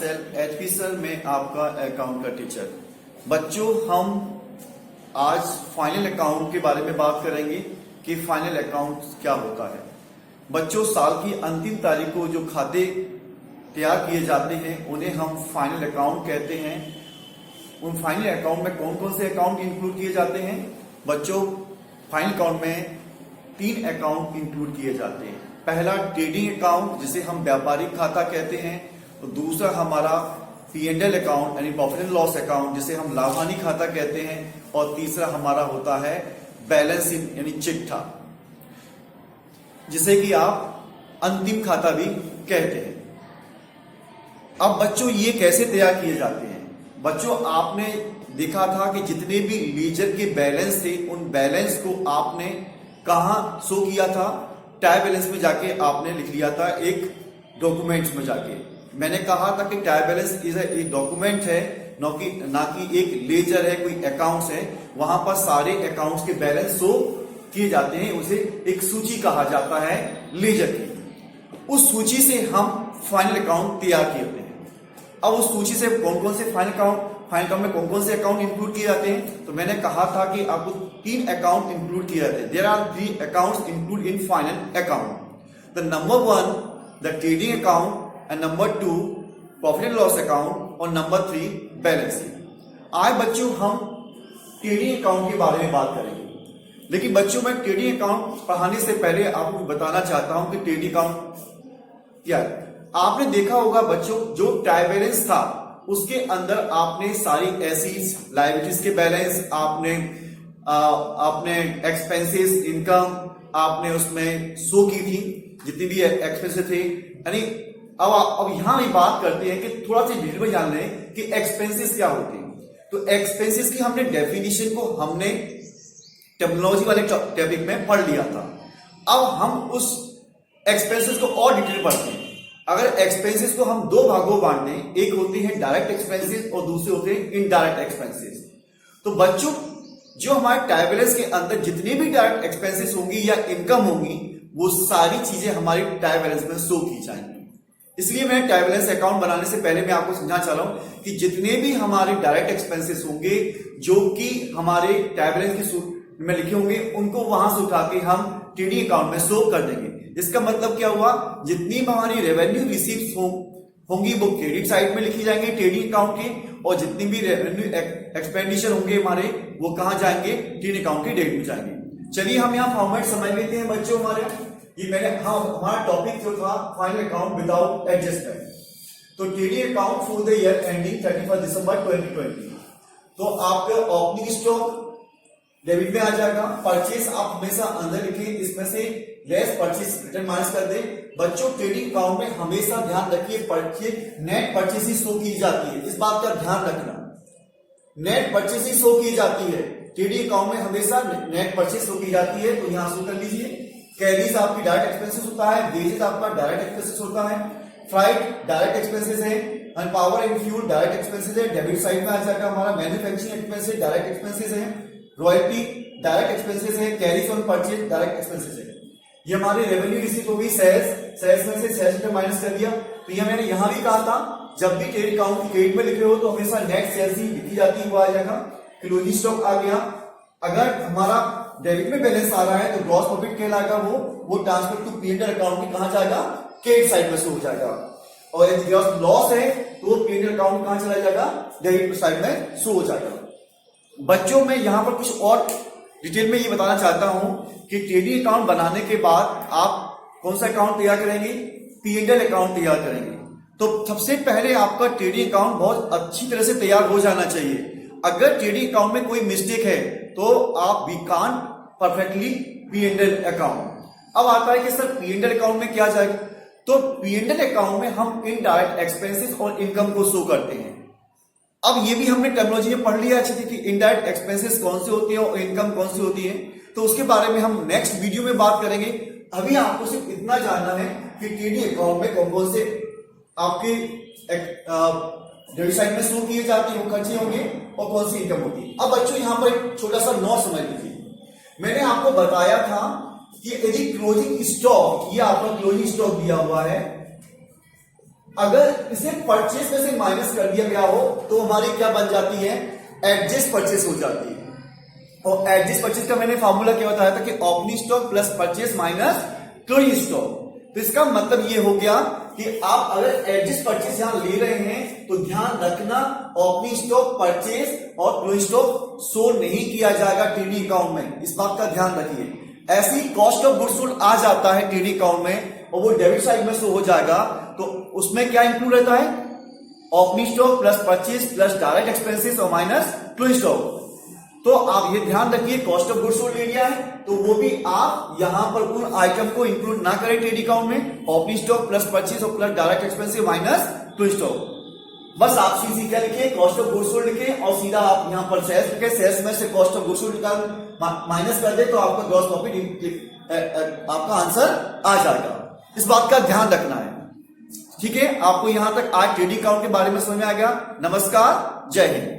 एचपीएसएल में आपका अकाउंट का टीचर। बच्चों, हम आज फाइनल अकाउंट के बारे में बात करेंगे कि फाइनल अकाउंट क्या होता है। बच्चों, साल की अंतिम तारीख को जो खाते तैयार किए जाते हैं उन्हें हम फाइनल अकाउंट कहते हैं। उन फाइनल अकाउंट में कौन कौन से अकाउंट इंक्लूड किए जाते हैं? बच्चों, फाइनल अकाउंट में 3 अकाउंट इंक्लूड किए जाते हैं। पहला ट्रेडिंग अकाउंट, जिसे हम व्यापारिक खाता कहते हैं। तो दूसरा हमारा P&L अकाउंट यानी प्रॉफिट एंड लॉस अकाउंट, जिसे हम लाभानी खाता कहते हैं। और तीसरा हमारा होता है बैलेंस इन यानी चिट्ठा, जिसे कि आप अंतिम खाता भी कहते हैं। अब बच्चों, ये कैसे तैयार किए जाते हैं? बच्चों, आपने देखा था कि जितने भी लीजर के बैलेंस थे उन बैलेंस को आपने कहां शो किया था? ट्रायल बैलेंस में जाके आपने लिख लिया था, एक डॉक्यूमेंट्स में जाके। मैंने कहा था कि ट्रायल बैलेंस इज एक डॉक्यूमेंट है, ना कि एक लेजर है, कोई अकाउंट्स है। वहां पर सारे अकाउंट्स के बैलेंस शो किए जाते हैं। उसे एक सूची कहा जाता है लेजर की। उस सूची से हम फाइनल अकाउंट तैयार करते हैं। अब उस सूची से कौन कौन से फाइनल अकाउंट में कौन कौन से अकाउंट इंक्लूड किए जाते हैं? तो मैंने कहा था कि आपको 3 अकाउंट इंक्लूड किए जाते हैं। There are 3 accounts include in final account. The number 1 the trading account and number 2 profit and loss account और नंबर 3 बैलेंस शीट। आज बच्चों हम ट्रेडिंग अकाउंट के बारे में बात करेंगे। लेकिन बच्चों, मैं ट्रेडिंग अकाउंट पढ़ाने से पहले आपको बताना चाहता हूं कि ट्रेडिंग अकाउंट क्या है। आपने देखा होगा बच्चों, जो ट्रायल बैलेंस था उसके अंदर आपने सारी एसेट्स लायबिलिटीज के बैलेंस, आपने एक्सपेंसेस, इनकम आपने उसमें शो की थी, जितनी भी एक्सपेंसेस थे। यानी अब यहां भी बात करते हैं कि थोड़ा सा डिटेल में जान लें कि एक्सपेंसेस क्या होते हैं। तो एक्सपेंसेस की हमने डेफिनेशन को हमने टेक्नोलॉजी वाले टॉपिक में पढ़ लिया था। अब हम उस एक्सपेंसेस को और डिटेल पढ़ते हैं। अगर एक्सपेंसेस को हम 2 भागों में बांट दें, एक होते हैं डायरेक्ट एक्सपेंसेस और दूसरे होते हैं इनडायरेक्ट एक्सपेंसेस। तो बच्चों, जो हमारे ट्रायल बैलेंस के अंदर जितने भी डायरेक्ट एक्सपेंसेस होंगी या इनकम होंगी, वो सारी चीजें हमारी ट्रायल बैलेंस में शो की जाएंगी। इसलिए मैं ट्रायल बैलेंस अकाउंट बनाने से पहले मैं आपको समझाना चाह रहा हूं कि जितने भी हमारे डायरेक्ट एक्सपेंसेस होंगे जो कि हमारे ट्रायल बैलेंस के में लिखे होंगे, उनको वहां से उठा के हम ट्रेडिंग अकाउंट में शो कर देंगे। इसका मतलब क्या हुआ? जितनी भी हमारी रेवेन्यू रिसीव्स होंगी वो क्रेडिट साइड में लिखी जाएंगे ट्रेडिंग अकाउंट के, और जितनी भी रेवेन्यू एक्सपेंडिचर होंगे हमारे, वो कहां जाएंगे? ट्रेडिंग अकाउंट के डेट में जाएंगे। चलिए हम यहाँ फॉर्मेट समझ लेते हैं बच्चों। हमारा टॉपिक जो था फाइनल अकाउंट विदाउट एडजस्टमेंट। तो trading account for the year ending 31 दिसंबर 2020। तो आपका ओपनिंग स्टॉक डेबिट में आ जाएगा। परचेस आप हमेशा अंदर लिखें, इसमें से लेस परचेस रिटर्न माइनस कर दे। बच्चों, ट्रेडिंग अकाउंट में हमेशा ध्यान रखिए नेट परचेसिंग शो की जाती है। इस बात का ध्यान रखना, नेट परचेसिंग शो की जाती है। ट्रेडिंग अकाउंट में हमेशा नेट परचेस शो की जाती है। तो यहां शो कर लीजिए। कैरीज आपकी डायरेक्ट एक्सपेंसेस होता है, वेजेस आपका डायरेक्ट एक्सपेंसेस होता है, फ्लाइट डायरेक्ट एक्सपेंसेस है, and power and fuel direct expenses है। डेबिट साइड में आ जाएगा हमारा मैन्युफैक्चरिंग एक्सपेंसेस डायरेक्ट एक्सपेंसेस है, रॉयल्टी डायरेक्ट एक्सपेंसेस है, carries on purchase direct expenses है। ये हमारी रेवेन्यू रिसीट हो गई। सेल्स में से सेल्स रिटर्न माइनस कर दिया। तो ये मैंने यहां भी कहा था, जब भी ट्रेडिंग अकाउंट क्रेडिट में लिख रहे हो तो हमेशा नेट सेल्स ही लिखी जाती है, वो आ जाएगा। क्लोजिंग स्टॉक आ गया। अगर हमारा डेबिट में बैलेंस आ रहा है तो ग्रॉस प्रॉफिट कहलाएगा, वो ट्रांसफर टू P&L अकाउंट में कहां जाएगा? क्रेडिट साइड में शो हो जाएगा। और यदि ग्रॉस लॉस है तो P&L अकाउंट कहां चला जाएगा? डेबिट साइड में शो हो जाएगा। बच्चों, मैं यहां पर कुछ और डिटेल में ये बताना चाहता हूं कि ट्रेडिंग अकाउंट बनाने के बाद आप कौन सा अकाउंट तैयार करेंगे? P&L अकाउंट तैयार करेंगे। तो सबसे पहले आपका ट्रेडिंग अकाउंट बहुत अच्छी तरह से तैयार हो जाना चाहिए। अगर ट्रेडिंग अकाउंट में कोई मिस्टेक है तो आप we can't perfectly P&L account. अब आता है कि सर P&L अकाउंट में क्या जाएगा? तो P&L अकाउंट में हम इनडायरेक्ट एक्सपेंसेस और इनकम को शो करते हैं। अब ये भी हमने टेक्नोलॉजी में पढ़ लिया अच्छे से कि इनडायरेक्ट एक्सपेंसेस कौन से होती है और इनकम कौन सी होती है। तो उसके बारे में हम नेक्स्ट वीडियो में बात करेंगे। अभी आपको सिर्फ इतना जानना है कि ट्रेडिंग अकाउंट में कौन कौन से आपके डेबिट साइड में शो किए जाते हैं, वो खर्चे होंगे, और कौन सी इनकम होती है। अब बच्चों, यहां पर एक छोटा सा नोट समझ लीजिए। मैंने आपको बताया था कि यदि क्लोजिंग स्टॉक, ये आपका क्लोजिंग स्टॉक दिया हुआ है, अगर इसे परचेस में से माइनस कर दिया गया हो तो हमारी क्या बन जाती है, एडजस्ट परचेस हो जाती है। और एडजस्ट परचेस का मैंने फॉर्मूला क्या बताया था कि opening stock plus purchase minus closing stock. तो इसका मतलब ये हो गया कि आप अगर एडजस्ट परचेस यहां ले रहे हैं तो ध्यान रखना ओपनिंग स्टॉक परचेस और क्लोजिंग स्टॉक शो नहीं किया जाएगा टीडी अकाउंट में, इस बात का ध्यान रखिए। ऐसी कॉस्ट ऑफ गुड्स सोल्ड आ जाता है टीडी अकाउंट में और वो डेबिट साइड में शो हो जाएगा, तो उसमें क्या इंक्लूड रहता है, opening stock plus purchase plus direct expenses और माइनस क्लोजिंग स्टॉक। तो आप ये ध्यान रखिए cost of goods sold area है तो वो भी आप यहां पर उन आइटम को इंक्लूड ना करें टीडी अकाउंट में, ओपनिंग स्टॉक प्लस परचेस और plus direct expenses minus closing stock. बस आप सीधी क्या लिखिए, कॉस्ट ऑफ गुड्स सोल्ड लिखे और सीधा आप यहां पर सेल्स लिखे, सेल्स में से कॉस्ट ऑफ गुड्स सोल्ड निकाल माइनस कर दे तो आपका ग्रॉस प्रॉफिट आपका आंसर आ जाएगा। इस बात का ध्यान रखना है। ठीक है, आपको यहां तक आज टीडी अकाउंट के बारे में समझ में आ गया। नमस्कार, जय हिंद।